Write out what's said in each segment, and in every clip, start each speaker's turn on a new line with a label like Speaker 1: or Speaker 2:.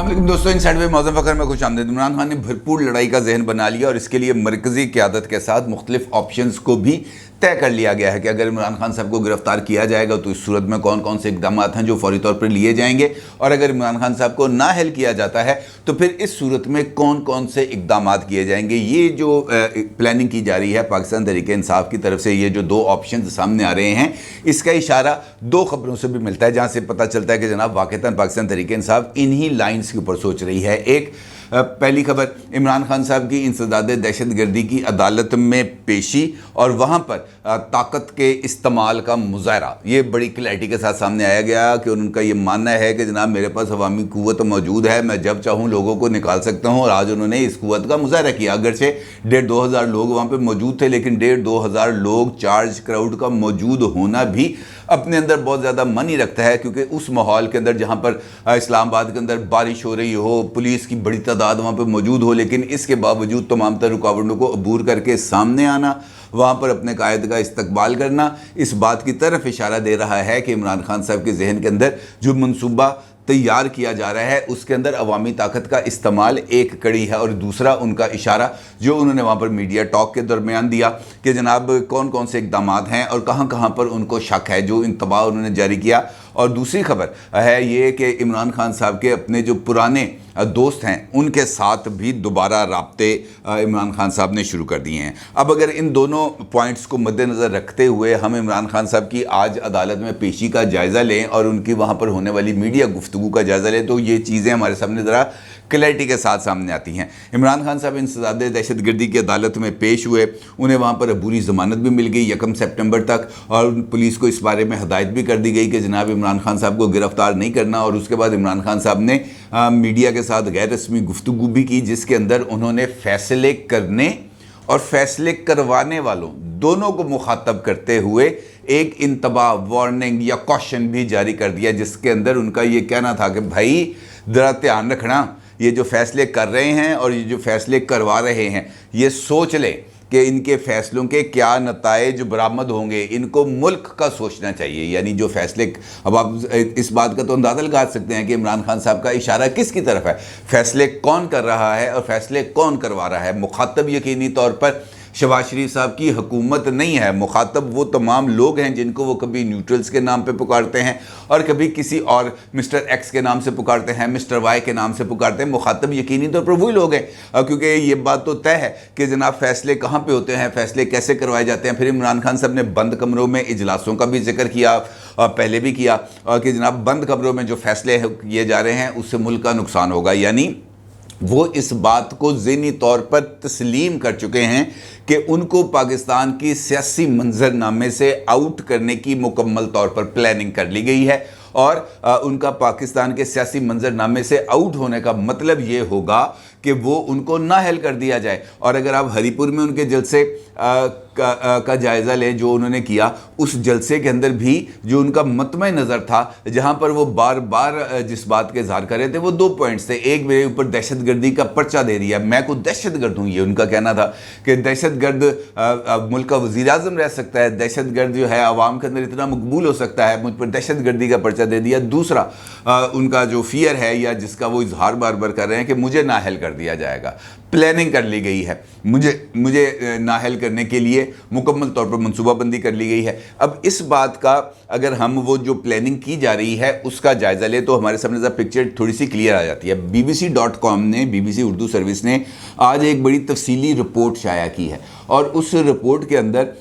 Speaker 1: अस्सलाम वालेकुम दोस्तों, इनसाइड में मौज़ूम फ़खर में खुश आमदीद। इमरान खान ने भरपूर लड़ाई का जहन बना लिया और इसके लिए मरकज़ी क़यादत के साथ मुख्तलिफ ऑप्शंस को भी तय कर लिया गया है कि अगर इमरान खान साहब को गिरफ्तार किया जाएगा तो इस सूरत में कौन कौन से इक़दाम हैं जो फौरी तौर पर लिए जाएंगे, और अगर इमरान खान साहब को नाअहल किया जाता है तो फिर इस सूरत में कौन कौन से इक़दाम किए जाएंगे। ये जो प्लानिंग की जा रही है पाकिस्तान तहरीक इंसाफ की तरफ से, ये जो दो ऑप्शन सामने आ रहे हैं, इसका इशारा दो खबरों से भी मिलता है जहाँ से पता चलता है कि जनाब वाक़तन पाकिस्तान तहरीक इंसाफ इन्हीं लाइन्स के ऊपर सोच रही है। एक पहली खबर, इमरान खान साहब की इंसदाद दहशतगर्दी की अदालत में पेशी और वहाँ पर ताकत के इस्तेमाल का मुजाहरा। ये बड़ी क्लैरिटी के साथ सामने आया गया कि उनका ये मानना है कि जनाब मेरे पास अवामी कुव्वत मौजूद है, मैं जब चाहूँ लोगों को निकाल सकता हूँ, और आज उन्होंने इस कुव्वत का मुजाहरा किया। अगरचे 1,500-2,000 लोग वहाँ पर मौजूद थे, लेकिन 1,500-2,000 लोग चार्ज क्राउड का मौजूद होना भी अपने अंदर बहुत ज़्यादा मानी रखता है, क्योंकि उस माहौल के अंदर जहाँ पर इस्लामाबाद के अंदर बारिश हो रही हो, पुलिस की बड़ी तादाद वहाँ पर मौजूद हो, लेकिन इसके बावजूद तमाम तर रुकावटों को अबूर करके सामने आना, वहाँ पर अपने कायद का इस्तकबाल करना, इस बात की तरफ इशारा दे रहा है कि इमरान खान साहब के जहन के अंदर जो मंसूबा तैयार किया जा रहा है उसके अंदर अवामी ताकत का इस्तेमाल एक कड़ी है। और दूसरा उनका इशारा जो उन्होंने वहाँ पर मीडिया टॉक के दरमियान दिया कि जनाब कौन कौन से इक़दाम हैं और कहाँ कहाँ पर उनको शक है, जो इंतबाह उन्होंने जारी किया। और दूसरी खबर है ये कि इमरान खान साहब के अपने जो पुराने दोस्त हैं उनके साथ भी दोबारा राब्ते इमरान खान साहब ने शुरू कर दिए हैं। अब अगर इन दोनों पॉइंट्स को मद्देनज़र रखते हुए हम इमरान खान साहब की आज अदालत में पेशी का जायज़ा लें और उनकी वहाँ पर होने वाली मीडिया गुफ्तगू का जायज़ा लें तो ये चीज़ें हमारे सामने ज़रा क्लैरिटी के साथ सामने आती हैं। इमरान खान साहब इंसदाद दहशतगर्दी की अदालत में पेश हुए, उन्हें वहाँ पर अबूरी ज़मानत भी मिल गई 1 सितंबर तक, और पुलिस को इस बारे में हदायत भी कर दी गई कि जनाब इमरान खान साहब को गिरफ़्तार नहीं करना। और उसके बाद इमरान खान साहब ने मीडिया के साथ गैर रस्मी गुफ्तगू भी की, जिसके अंदर उन्होंने फ़ैसले करने और फैसले करवाने वालों दोनों को मुखातब करते हुए एक इंतबाह, वार्निंग या कॉशन भी जारी कर दिया, जिसके अंदर उनका ये कहना था कि भाई ज़रा ध्यान रखना, ये जो फैसले कर रहे हैं और ये जो फैसले करवा रहे हैं, ये सोच लें कि इनके फ़ैसलों के क्या नताइज बरामद होंगे, इनको मुल्क का सोचना चाहिए। यानी जो फैसले, अब आप इस बात का तो अंदाज़ा लगा सकते हैं कि इमरान खान साहब का इशारा किसकी तरफ है, फैसले कौन कर रहा है और फैसले कौन करवा रहा है। मुखातब यकीनी तौर पर शहबाज शरीफ साहब की हुकूमत नहीं है, मुखातब वो तमाम लोग हैं जिनको वो कभी न्यूट्रल्स के नाम पे पुकारते हैं और कभी किसी और मिस्टर एक्स के नाम से पुकारते हैं, मिस्टर वाई के नाम से पुकारते हैं। मुखातब यकीनी तौर पर वही लोग हैं, क्योंकि ये बात तो तय है कि जनाब फैसले कहाँ पे होते हैं, फैसले कैसे करवाए जाते हैं। फिर इमरान खान साहब ने बंद कमरों में इजलासों का भी जिक्र किया, पहले भी किया, कि जनाब बंद कमरों में जो फैसले किए जा रहे हैं उससे मुल्क का नुकसान होगा। यानी वो इस बात को ज़हनी तौर पर तस्लीम कर चुके हैं कि उनको पाकिस्तान की सियासी मंजरनामे से आउट करने की मुकम्मल तौर पर प्लानिंग कर ली गई है, और उनका पाकिस्तान के सियासी मंजरनामे से आउट होने का मतलब ये होगा कि वो उनको नाअहल कर दिया जाए। और अगर आप हरीपुर में उनके जलसे का जायज़ा लें जो उन्होंने किया, उस जलसे के अंदर भी जो उनका मतमे नज़र था, जहाँ पर वो बार बार जिस बात के इज़हार कर रहे थे, वो 2 पॉइंट्स थे। एक, मेरे ऊपर दहशतगर्दी का पर्चा दे दिया, मैं को दहशतगर्द हूँ, ये उनका कहना था कि दहशतगर्द मुल्क का वज़ीर आज़म रह सकता है, दहशतगर्द जो है आवाम के अंदर इतना मकबूल हो सकता है, मुझ पर दहशतगर्दी का पर्चा दे दिया। दूसरा उनका जो फियर है या जिसका वो इजहार बार बार कर रहे हैं कि मुझे नाअहल कर दिया जाएगा, प्लानिंग कर ली गई है, मुझे नाअहल करने के लिए मुकम्मल तौर पर मनसूबाबंदी कर ली गई है। अब इस बात का अगर हम वो जो प्लानिंग की जा रही है उसका जायज़ा ले तो हमारे सामने पिक्चर थोड़ी सी क्लियर आ जाती है। BBC.com ने, BBC उर्दू सर्विस ने आज एक बड़ी तफसीली रिपोर्ट शाया की है, और उस रिपोर्ट के अंदर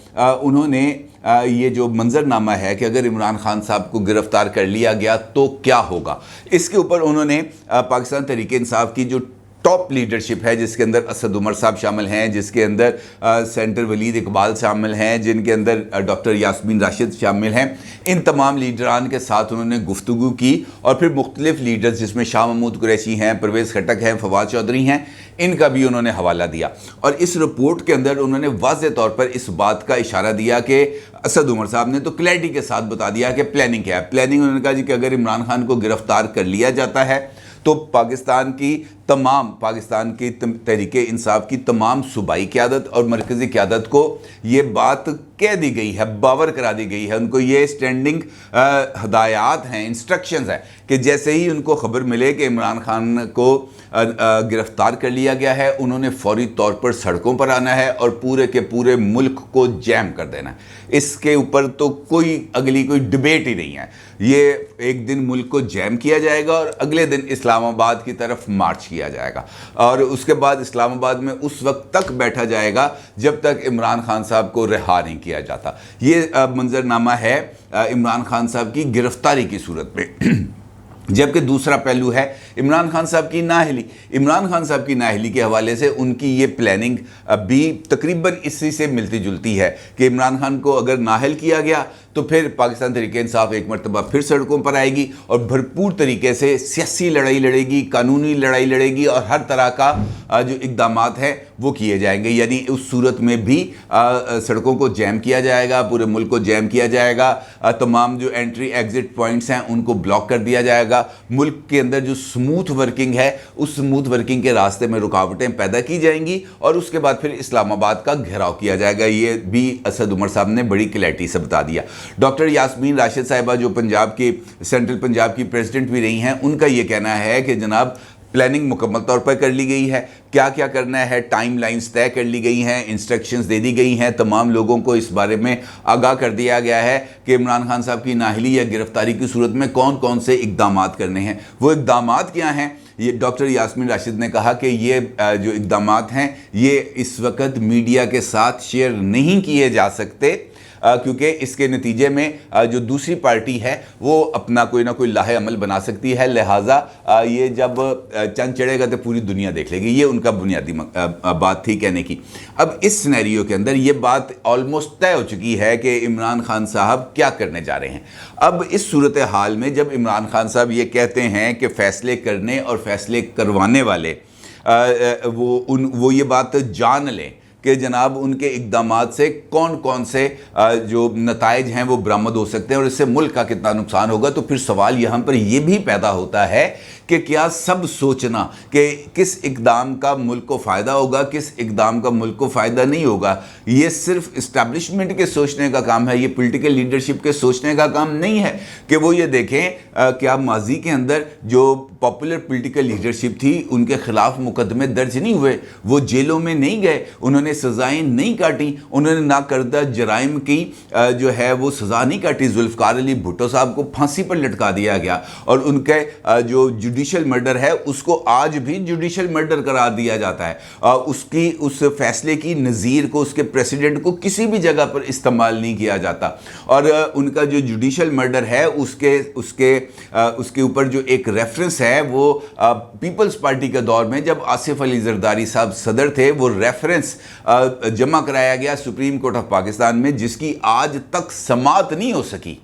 Speaker 1: उन्होंने ये जो मंजरनामा है कि अगर इमरान खान साहब को गिरफ़्तार कर लिया गया तो क्या होगा, इसके ऊपर उन्होंने पाकिस्तान तहरीक इंसाफ की जो टॉप लीडरशिप है, जिसके अंदर असद उमर साहब शामिल हैं, जिसके अंदर सेंटर वलीद इकबाल शामिल हैं, जिनके अंदर डॉक्टर यास्मीन राशिद शामिल हैं, इन तमाम लीडरान के साथ उन्होंने गुफ्तगू की। और फिर मुख्तलिफ लीडर्स जिसमें शाह महमूद कुरैशी हैं, परवेज़ खटक हैं, फवाद चौधरी हैं, इनका भी उन्होंने हवाला दिया। और इस रिपोर्ट के अंदर उन्होंने वाज़ेह तौर पर इस बात का इशारा दिया कि असद उमर साहब ने तो क्लैरिटी के साथ बता दिया कि प्लानिंग क्या है। प्लानिंग उन्होंने कहा जी कि अगर इमरान खान को गिरफ़्तार कर लिया जाता है तो पाकिस्तान की तमाम पाकिस्तान की तहरीक इंसाफ की तमाम सूबाई क़यादत और मरकज़ी क़यादत को ये बात कह दी गई है, बावर करा दी गई है। उनको ये स्टैंडिंग हदायत हैं, इंस्ट्रक्शंस हैं कि जैसे ही उनको ख़बर मिले कि इमरान खान को गिरफ़्तार कर लिया गया है, उन्होंने फ़ौरी तौर पर सड़कों पर आना है और पूरे के पूरे मुल्क को जैम कर देना है। इसके ऊपर तो कोई अगली कोई डिबेट ही नहीं है। ये एक दिन मुल्क को जैम किया जाएगा और अगले दिन इस्लामाबाद की तरफ मार्च किया जाएगा और उसके बाद इस्लामाबाद में उस वक्त तक बैठा जाएगा जब तक इमरान खान साहब को रिहा नहीं किया जाता। ये मंजरनामा है इमरान खान साहब की गिरफ्तारी की सूरत में। जबकि दूसरा पहलू है इमरान खान साहब की नाअहली। इमरान खान साहब की नाअहली के हवाले से उनकी ये प्लानिंग भी तकरीबन इसी से मिलती जुलती है कि इमरान खान को अगर नाअहल किया गया तो फिर पाकिस्तान तहरीक इंसाफ एक मरतबा फिर सड़कों पर आएगी और भरपूर तरीके से सियासी लड़ाई लड़ेगी, कानूनी लड़ाई लड़ेगी और हर तरह का जो इक़दामात हैं वो किए जाएंगे। यानी उस सूरत में भी सड़कों को जैम किया जाएगा, पूरे मुल्क को जैम किया जाएगा, तमाम जो एंट्री एग्ज़िट पॉइंट्स हैं उनको ब्लॉक कर दिया जाएगा। मुल्क के अंदर जो स्मूथ वर्किंग है उस स्मूथ वर्किंग के रास्ते में रुकावटें पैदा की जाएंगी और उसके बाद फिर इस्लामाबाद का घेराव किया जाएगा। ये भी असद उमर साहब ने बड़ी क्लैरिटी से बता दिया। डॉक्टर यास्मीन राशिद साहिबा जो पंजाब की सेंट्रल पंजाब की प्रेसिडेंट भी रही हैं, उनका ये कहना है कि जनाब प्लानिंग मुकम्मल तौर पर कर ली गई है, क्या क्या करना है टाइम लाइन्स तय कर ली गई हैं, इंस्ट्रक्शंस दे दी गई हैं, तमाम लोगों को इस बारे में आगाह कर दिया गया है कि इमरान खान साहब की नाअहली या गिरफ्तारी की सूरत में कौन कौन से इक़दामात करने हैं। वो इक़दामात क्या हैं, ये डॉक्टर यास्मीन राशिद ने कहा कि ये जो इक़दामात हैं ये इस वक्त मीडिया के साथ शेयर नहीं किए जा सकते क्योंकि इसके नतीजे में जो दूसरी पार्टी है वो अपना कोई ना कोई लाहे अमल बना सकती है, लिहाजा ये जब चंद चढ़ेगा तो पूरी दुनिया देख लेगी। ये उनका बुनियादी बात थी कहने की। अब इस सिनेरियो के अंदर ये बात ऑलमोस्ट तय हो चुकी है कि इमरान खान साहब क्या करने जा रहे हैं। अब इस सूरत हाल में जब इमरान खान साहब ये कहते हैं कि फ़ैसले करने और फ़ैसले करवाने वाले वो ये बात जान लें कि जनाब उनके इक़दामात से कौन कौन से जो नताइज हैं वो बरामद हो सकते हैं और इससे मुल्क का कितना नुकसान होगा, तो फिर सवाल यहाँ पर ये भी पैदा होता है कि क्या सब सोचना कि किस इक़दाम का मुल्क को फ़ायदा होगा, किस इक़दाम का मुल्क को फ़ायदा नहीं होगा, ये सिर्फ इस्टेब्लिशमेंट के सोचने का काम है, ये पॉलिटिकल लीडरशिप के सोचने का काम नहीं है कि वो ये देखें क्या माजी के अंदर जो पॉपुलर पॉलिटिकल लीडरशिप थी उनके ख़िलाफ़ मुकदमे दर्ज नहीं हुए, वो जेलों में नहीं गए, उन्होंने सज़ाएँ नहीं काटी, उन्होंने नाकर्दा जराइम की जो है वो सज़ा नहीं काटी। जुल्फ़िकार अली भुट्टो साहब को फांसी पर लटका दिया गया और उनके जो जुडिशल मर्डर है उसको आज भी जुडिशल मर्डर करार दिया जाता है। उसकी उस फैसले की नज़ीर को, उसके प्रेसिडेंट को किसी भी जगह पर इस्तेमाल नहीं किया जाता और उनका जो जुडिशल मर्डर है उसके ऊपर जो एक रेफरेंस है वो पीपल्स पार्टी के दौर में जब आसिफ अली जरदारी साहब सदर थे वो रेफरेंस जमा कराया गया सुप्रीम कोर्ट ऑफ पाकिस्तान में, जिसकी आज तक समाअत नहीं हो सकी।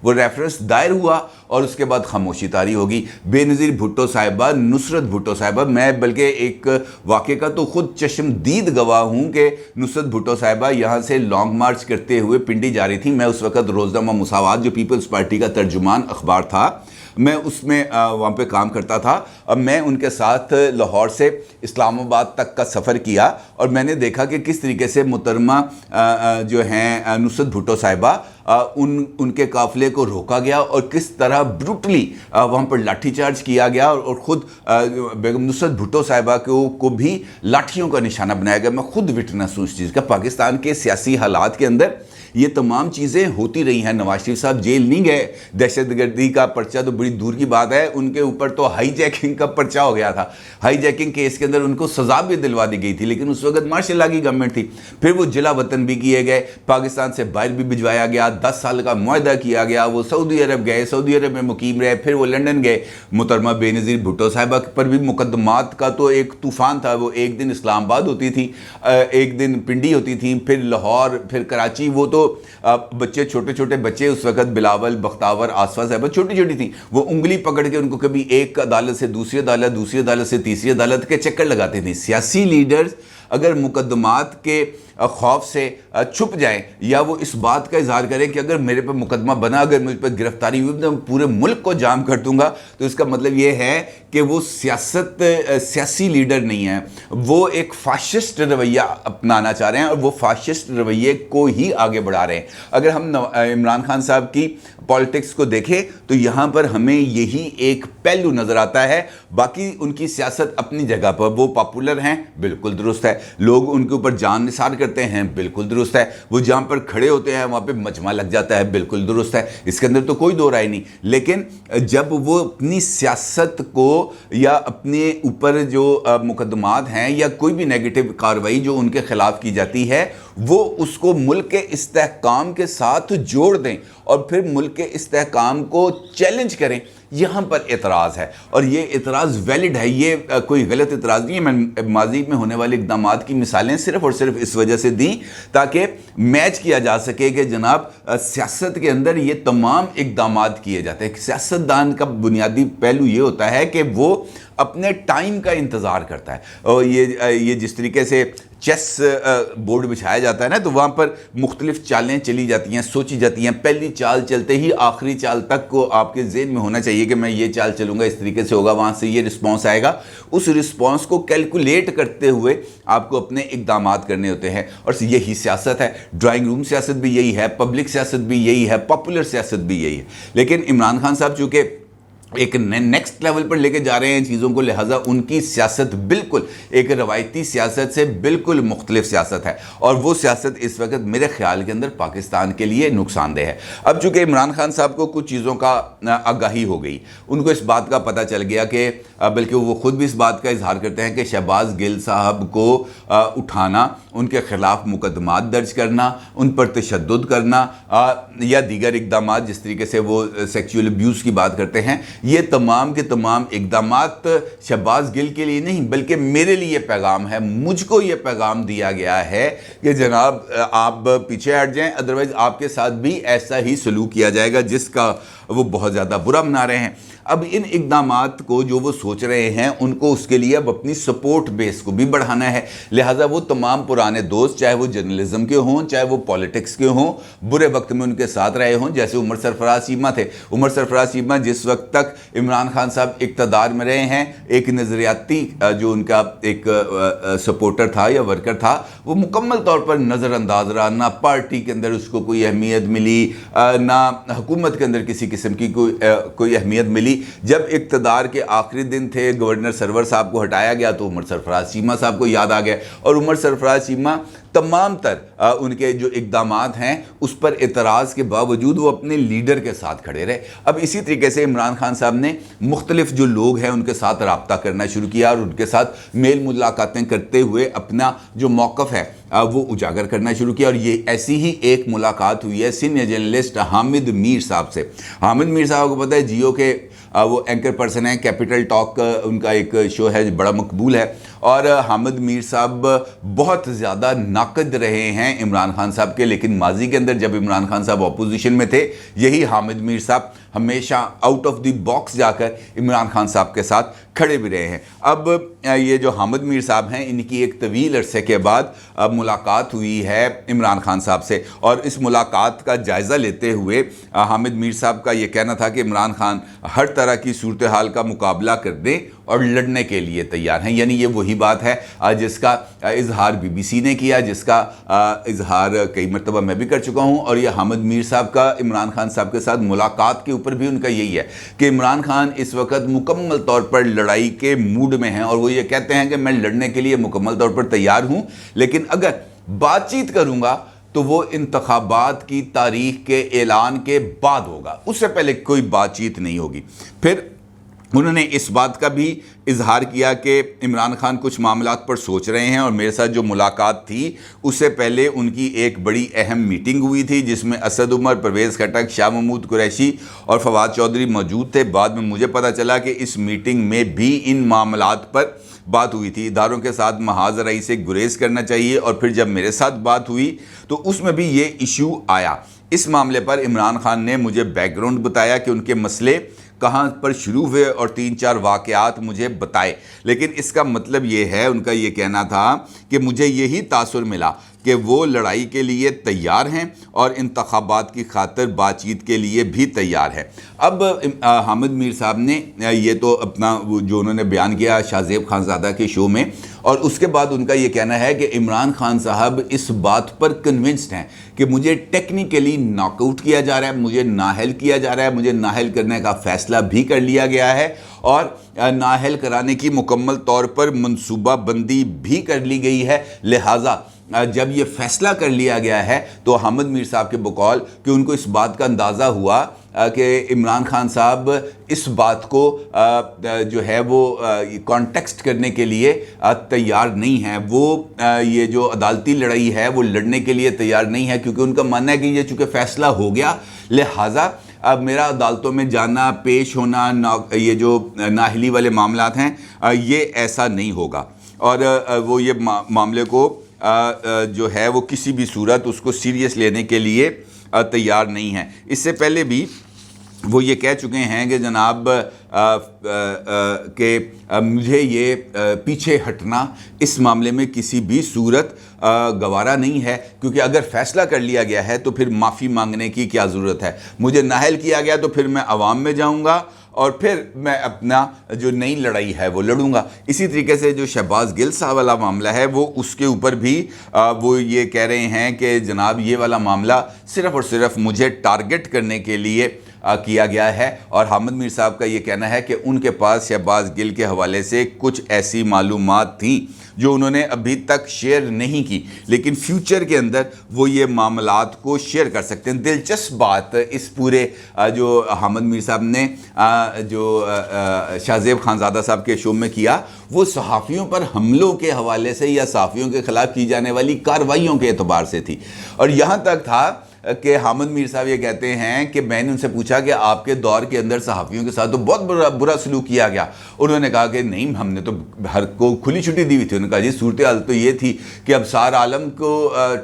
Speaker 1: वो रेफरेंस दायर हुआ और उसके बाद खामोशी तारी होगी। बेनज़ीर भुट्टो साहिबा, नुसरत भुट्टो साहिबा, मैं बल्कि एक वाक़े का तो ख़ुद चश्मदीद गवाह हूँ कि नुसरत भुट्टो साहिबा यहाँ से लॉन्ग मार्च करते हुए पिंडी जा रही थी। मैं उस वक़्त रोज़नामा मुसावात जो पीपल्स पार्टी का तर्जुमान अखबार था, मैं उसमें वहाँ पे काम करता था। अब मैं उनके साथ लाहौर से इस्लामाबाद तक का सफ़र किया और मैंने देखा कि किस तरीके से मुहतरमा जो हैं नुसरत भुट्टो साहिबा उनके काफ़िले को रोका गया और किस तरह ब्रूटली वहाँ पर लाठीचार्ज किया गया और ख़ुद बेगम नुसरत भुट्टो साहिबा को भी लाठियों का निशाना बनाया गया। मैं ख़ुद विटनेस हूँ इस चीज़ का। पाकिस्तान के सियासी हालात के अंदर ये तमाम चीज़ें होती रही हैं। नवाज शरीफ साहब जेल नहीं गए, दहशतगर्दी का पर्चा तो बड़ी दूर की बात है, उनके ऊपर तो हाई जैकिंग का पर्चा हो गया था। हाई जैकिंग केस के अंदर उनको सज़ा भी दिलवा दी गई थी, लेकिन उस वक्त मार्शल लॉ की गवर्नमेंट थी। फिर वो जिला वतन भी किए गए, पाकिस्तान से बाहर भी भिजवाया गया, 10 साल का मुआहदा किया गया, वो सऊदी अरब गए, सऊदी अरब में मुकीम रहे, फिर वो लंदन गए। मुहतरमा बेनज़ीर भुट्टो साहिबा पर भी मुकदमात का तो एक तूफ़ान था। वो एक दिन इस्लामाबाद होती थी, एक दिन पिंडी होती थी, फिर लाहौर, फिर कराची। वो तो बच्चे, छोटे छोटे बच्चे उस वक्त, बिलावल, बख्तावर, आसफा साहिबा छोटी छोटी थी, वो उंगली पकड़ के उनको कभी एक अदालत से दूसरी अदालत, दूसरी अदालत से तीसरी अदालत के चक्कर लगाते थे। सियासी लीडर्स अगर मुकदमात के خوف سے چھپ جائیں یا وہ اس بات کا اظہار کریں کہ اگر میرے پہ مقدمہ بنا، اگر مجھ پہ گرفتاری ہوئی تو میں پورے ملک کو جام کر دوں گا، تو اس کا مطلب یہ ہے کہ وہ سیاسی لیڈر نہیں ہے، وہ ایک فاشسٹ رویہ اپنانا چاہ رہے ہیں اور وہ فاشسٹ رویے کو ہی آگے بڑھا رہے ہیں۔ اگر ہم عمران خان صاحب کی پالیٹکس کو دیکھیں تو یہاں پر ہمیں یہی ایک پہلو نظر آتا ہے۔ باقی ان کی سیاست اپنی جگہ پر، وہ پاپولر ہیں، بالکل درست ہے، لوگ ان کے اوپر جان نثار کرتے ہیں، بالکل درست ہے، وہ جہاں پر کھڑے ہوتے ہیں وہاں پہ مجمع لگ جاتا ہے، بالکل درست ہے، اس کے اندر تو کوئی دو رائے نہیں۔ لیکن جب وہ اپنی سیاست کو یا اپنے اوپر جو مقدمات ہیں یا کوئی بھی نیگیٹو کارروائی جو ان کے خلاف کی جاتی ہے، وہ اس کو ملک کے استحکام کے ساتھ جوڑ دیں اور پھر ملک کے استحکام کو چیلنج کریں، یہاں پر اعتراض ہے اور یہ اعتراض ویلڈ ہے، یہ کوئی غلط اعتراض نہیں ہے۔ میں ماضی میں ہونے والے اقدامات کی مثالیں صرف اور صرف اس وجہ سے دیں تاکہ میچ کیا جا سکے کہ جناب سیاست کے اندر یہ تمام اقدامات کیے جاتے ہیں۔ سیاستدان کا بنیادی پہلو یہ ہوتا ہے کہ وہ اپنے ٹائم کا انتظار کرتا ہے، اور یہ جس طریقے سے چیس بورڈ بچھایا جاتا ہے نا، تو وہاں پر مختلف چالیں چلی جاتی ہیں، سوچی جاتی ہیں، پہلی چال چلتے ہی آخری چال تک کو آپ کے ذہن میں ہونا چاہیے کہ میں یہ چال چلوں گا، اس طریقے سے ہوگا، وہاں سے یہ رسپانس آئے گا۔ اس رسپانس کو کیلکولیٹ کرتے ہوئے آپ کو اپنے اقدامات کرنے ہوتے ہیں، اور یہی سیاست ہے۔ ڈرائنگ روم سیاست بھی یہی ہے، پبلک سیاست بھی یہی ہے، پاپولر سیاست بھی یہی ہے۔ لیکن عمران خان صاحب چونکہ ایک نیکسٹ لیول پر لے کے جا رہے ہیں چیزوں کو، لہٰذا ان کی سیاست بالکل ایک روایتی سیاست سے بالکل مختلف سیاست ہے، اور وہ سیاست اس وقت میرے خیال کے اندر پاکستان کے لیے نقصان دہ ہے۔ اب چونکہ عمران خان صاحب کو کچھ چیزوں کا آگاہی ہو گئی، ان کو اس بات کا پتہ چل گیا کہ بلکہ وہ خود بھی اس بات کا اظہار کرتے ہیں کہ شہباز گل صاحب کو اٹھانا، ان کے خلاف مقدمات درج کرنا، ان پر تشدد کرنا یا دیگر اقدامات جس طریقے سے وہ سیکچول ابیوز کی بات کرتے ہیں، یہ تمام کے تمام اقدامات شہباز گل کے لیے نہیں بلکہ میرے لیے پیغام ہے۔ مجھ کو یہ پیغام دیا گیا ہے کہ جناب آپ پیچھے ہٹ جائیں، ادروائز آپ کے ساتھ بھی ایسا ہی سلوک کیا جائے گا جس کا وہ بہت زیادہ برا منا رہے ہیں۔ اب ان اقدامات کو جو وہ سوچ رہے ہیں ان کو اس کے لیے اب اپنی سپورٹ بیس کو بھی بڑھانا ہے، لہٰذا وہ تمام پرانے دوست، چاہے وہ جرنلزم کے ہوں چاہے وہ پالیٹکس کے ہوں، برے وقت میں ان کے ساتھ رہے ہوں، جیسے عمر سرفراز چیمہ تھے۔ عمر سرفراز چیمہ جس وقت تک عمران خان صاحب اقتدار میں رہے ہیں، ایک نظریاتی جو ان کا ایک سپورٹر تھا یا ورکر تھا، وہ مکمل طور پر نظر انداز رہا، نہ پارٹی کے اندر اس کو کوئی اہمیت ملی، نہ حکومت کے اندر کسی قسم کی کوئی اہمیت ملی۔ جب اقتدار کے آخری دن تھے، گورنر سرور صاحب کو ہٹایا گیا تو عمر سرفراز چیمہ صاحب کو یاد آ گیا، اور عمر سرفراز چیمہ تمام تر ان کے جو اقدامات ہیں اس پر اعتراض کے باوجود وہ اپنے لیڈر کے ساتھ کھڑے رہے۔ اب اسی طریقے سے عمران خان صاحب نے مختلف جو لوگ ہیں ان کے ساتھ رابطہ کرنا شروع کیا اور ان کے ساتھ میل ملاقاتیں کرتے ہوئے اپنا جو موقف ہے وہ اجاگر کرنا شروع کیا، اور یہ ایسی ہی ایک ملاقات ہوئی ہے سینئر جرنلسٹ حامد میر صاحب سے۔ حامد میر صاحب کو پتہ ہے جیو کے وہ اینکر پرسن ہیں، کیپٹل ٹاک ان کا ایک شو ہے بڑا مقبول ہے، اور حامد میر صاحب بہت زیادہ ناقد رہے ہیں عمران خان صاحب کے، لیکن ماضی کے اندر جب عمران خان صاحب اپوزیشن میں تھے، یہی حامد میر صاحب ہمیشہ آؤٹ آف دی باکس جا کر عمران خان صاحب کے ساتھ کھڑے بھی رہے ہیں۔ اب یہ جو حامد میر صاحب ہیں، ان کی ایک طویل عرصے کے بعد ملاقات ہوئی ہے عمران خان صاحب سے، اور اس ملاقات کا جائزہ لیتے ہوئے حامد میر صاحب کا یہ کہنا تھا کہ عمران خان ہر طرح کی صورتحال کا مقابلہ کر دیں اور لڑنے کے لیے تیار ہیں۔ یعنی یہ وہی بات ہے جس کا اظہار بی بی سی نے کیا، جس کا اظہار کئی مرتبہ میں بھی کر چکا ہوں، اور یہ حامد میر صاحب کا عمران خان صاحب کے ساتھ ملاقات کے اوپر بھی ان کا یہی ہے کہ عمران خان اس وقت مکمل طور پر لڑائی کے موڈ میں ہیں، اور وہ یہ کہتے ہیں کہ میں لڑنے کے لیے مکمل طور پر تیار ہوں، لیکن اگر بات چیت کروں گا تو وہ انتخابات کی تاریخ کے اعلان کے بعد ہوگا، اس سے پہلے کوئی بات چیت نہیں ہوگی۔ پھر انہوں نے اس بات کا بھی اظہار کیا کہ عمران خان کچھ معاملات پر سوچ رہے ہیں، اور میرے ساتھ جو ملاقات تھی اس سے پہلے ان کی ایک بڑی اہم میٹنگ ہوئی تھی جس میں اسد عمر، پرویز خٹک، شاہ محمود قریشی اور فواد چودھری موجود تھے۔ بعد میں مجھے پتہ چلا کہ اس میٹنگ میں بھی ان معاملات پر بات ہوئی تھی، اداروں کے ساتھ محاذ رئی سے گریز کرنا چاہیے، اور پھر جب میرے ساتھ بات ہوئی تو اس میں بھی یہ ایشو آیا۔ اس معاملے پر عمران خان نے مجھے بیک گراؤنڈ بتایا کہ ان کے مسئلے کہاں پر شروع ہوئے اور 3-4 واقعات مجھے بتائے، لیکن اس کا مطلب یہ ہے، ان کا یہ کہنا تھا کہ مجھے یہی تاثر ملا کہ وہ لڑائی کے لیے تیار ہیں اور انتخابات کی خاطر بات چیت کے لیے بھی تیار ہے۔ اب حامد میر صاحب نے یہ تو اپنا جو انہوں نے بیان کیا شاہ زیب خانزادہ کے شو میں، اور اس کے بعد ان کا یہ کہنا ہے کہ عمران خان صاحب اس بات پر کنونسڈ ہیں کہ مجھے ٹیکنیکلی ناک آؤٹ کیا جا رہا ہے، مجھے نااہل کیا جا رہا ہے، مجھے نااہل کرنے کا فیصلہ بھی کر لیا گیا ہے اور نااہل کرانے کی مکمل طور پر منصوبہ بندی بھی کر لی گئی ہے۔ لہٰذا جب یہ فیصلہ کر لیا گیا ہے تو حامد میر صاحب کے بقول کہ ان کو اس بات کا اندازہ ہوا کہ عمران خان صاحب اس بات کو جو ہے وہ کانٹیکسٹ کرنے کے لیے تیار نہیں ہیں، وہ یہ جو عدالتی لڑائی ہے وہ لڑنے کے لیے تیار نہیں ہے، کیونکہ ان کا ماننا ہے کہ یہ چونکہ فیصلہ ہو گیا، لہٰذا اب میرا عدالتوں میں جانا، پیش ہونا، یہ جو نااہلی والے معاملات ہیں یہ ایسا نہیں ہوگا، اور وہ یہ معاملے کو جو ہے وہ کسی بھی صورت اس کو سیریس لینے کے لیے تیار نہیں ہیں۔ اس سے پہلے بھی وہ یہ کہہ چکے ہیں کہ جناب کہ مجھے یہ پیچھے ہٹنا اس معاملے میں کسی بھی صورت گوارا نہیں ہے، کیونکہ اگر فیصلہ کر لیا گیا ہے تو پھر معافی مانگنے کی کیا ضرورت ہے، مجھے نااہل کیا گیا تو پھر میں عوام میں جاؤں گا اور پھر میں اپنا جو نئی لڑائی ہے وہ لڑوں گا۔ اسی طریقے سے جو شہباز گل صاحب والا معاملہ ہے وہ اس کے اوپر بھی وہ یہ کہہ رہے ہیں کہ جناب یہ والا معاملہ صرف اور صرف مجھے ٹارگٹ کرنے کے لیے کیا گیا ہے، اور حامد میر صاحب کا یہ کہنا ہے کہ ان کے پاس شہباز گل کے حوالے سے کچھ ایسی معلومات تھیں جو انہوں نے ابھی تک شیئر نہیں کی، لیکن فیوچر کے اندر وہ یہ معاملات کو شیئر کر سکتے ہیں۔ دلچسپ بات اس پورے جو حامد میر صاحب نے جو شاہ زیب خانزادہ صاحب کے شو میں کیا وہ صحافیوں پر حملوں کے حوالے سے یا صحافیوں کے خلاف کی جانے والی کارروائیوں کے اعتبار سے تھی، اور یہاں تک تھا کہ حامد میر صاحب یہ کہتے ہیں کہ میں نے ان سے پوچھا کہ آپ کے دور کے اندر صحافیوں کے ساتھ تو بہت برا سلوک کیا گیا، انہوں نے کہا کہ نہیں، ہم نے تو ہر کو کھلی چھٹی دی ہوئی تھی۔ انہوں نے کہا جی صورتحال تو یہ تھی کہ ابصار عالم کو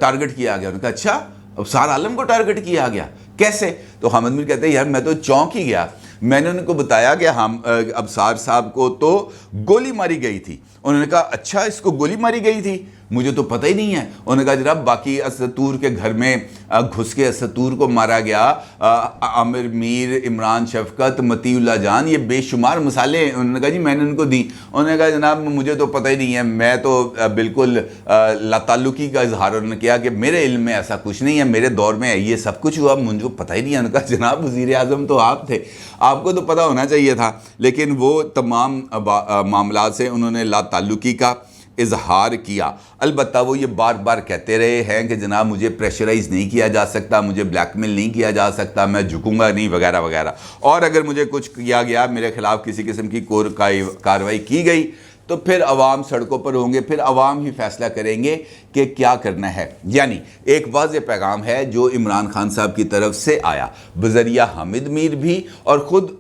Speaker 1: ٹارگٹ کیا گیا۔ انہوں نے کہا اچھا ابصار عالم کو ٹارگٹ کیا گیا، کیسے؟ تو حامد میر کہتے ہیں یار میں تو چونک ہی گیا، میں نے ان کو بتایا کہ ہم ابصار صاحب کو تو گولی ماری گئی تھی۔ انہوں نے کہا اچھا اس کو گولی ماری گئی تھی، مجھے تو پتہ ہی نہیں ہے۔ انہوں نے کہا جناب باقی اسطور کے گھر میں گھس کے اسطور کو مارا گیا، عامر میر، عمران شفقت، مطیع اللہ جان، یہ بے شمار مثالیں انہوں نے کہا جی میں نے ان کو دی۔ انہوں نے کہا جناب مجھے تو پتہ ہی نہیں ہے، میں تو بالکل لاتعلقی کا اظہار انہوں نے کیا کہ میرے علم میں ایسا کچھ نہیں ہے، میرے دور میں یہ سب کچھ ہوا، مجھے کو پتہ ہی نہیں ہے۔ انہوں نے کہا جناب وزیر اعظم تو آپ تھے، آپ کو تو پتہ ہونا چاہیے تھا، لیکن وہ تمام معاملات سے انہوں نے لاتعلقی کا اظہار کیا۔ البتہ وہ یہ بار بار کہتے رہے ہیں کہ جناب مجھے پریشرائز نہیں کیا جا سکتا، مجھے بلیک میل نہیں کیا جا سکتا، میں جھکوں گا نہیں وغیرہ وغیرہ، اور اگر مجھے کچھ کیا گیا، میرے خلاف کسی قسم کی کارروائی کی گئی تو پھر عوام سڑکوں پر ہوں گے، پھر عوام ہی فیصلہ کریں گے کہ کیا کرنا ہے۔ یعنی ایک واضح پیغام ہے جو عمران خان صاحب کی طرف سے آیا بذریعہ حامد میر بھی، اور خود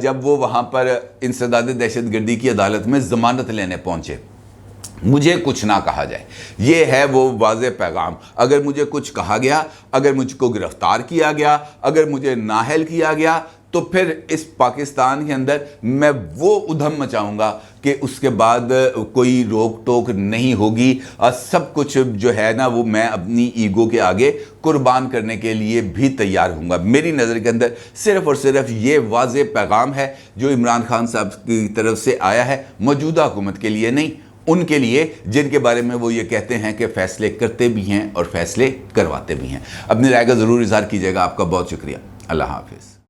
Speaker 1: جب وہ وہاں پر انسداد دہشت گردی کی عدالت میں ضمانت لینے پہنچے، مجھے کچھ نہ کہا جائے، یہ ہے وہ واضح پیغام۔ اگر مجھے کچھ کہا گیا، اگر مجھ کو گرفتار کیا گیا، اگر مجھے نااہل کیا گیا، تو پھر اس پاکستان کے اندر میں وہ ادھم مچاؤں گا کہ اس کے بعد کوئی روک ٹوک نہیں ہوگی، اور سب کچھ جو ہے نا وہ میں اپنی ایگو کے آگے قربان کرنے کے لیے بھی تیار ہوں گا۔ میری نظر کے اندر صرف اور صرف یہ واضح پیغام ہے جو عمران خان صاحب کی طرف سے آیا ہے، موجودہ حکومت کے لیے نہیں، ان کے لیے جن کے بارے میں وہ یہ کہتے ہیں کہ فیصلے کرتے بھی ہیں اور فیصلے کرواتے بھی ہیں۔ اپنی رائے کا ضرور اظہار کیجیے گا۔ آپ کا بہت شکریہ۔ اللہ حافظ۔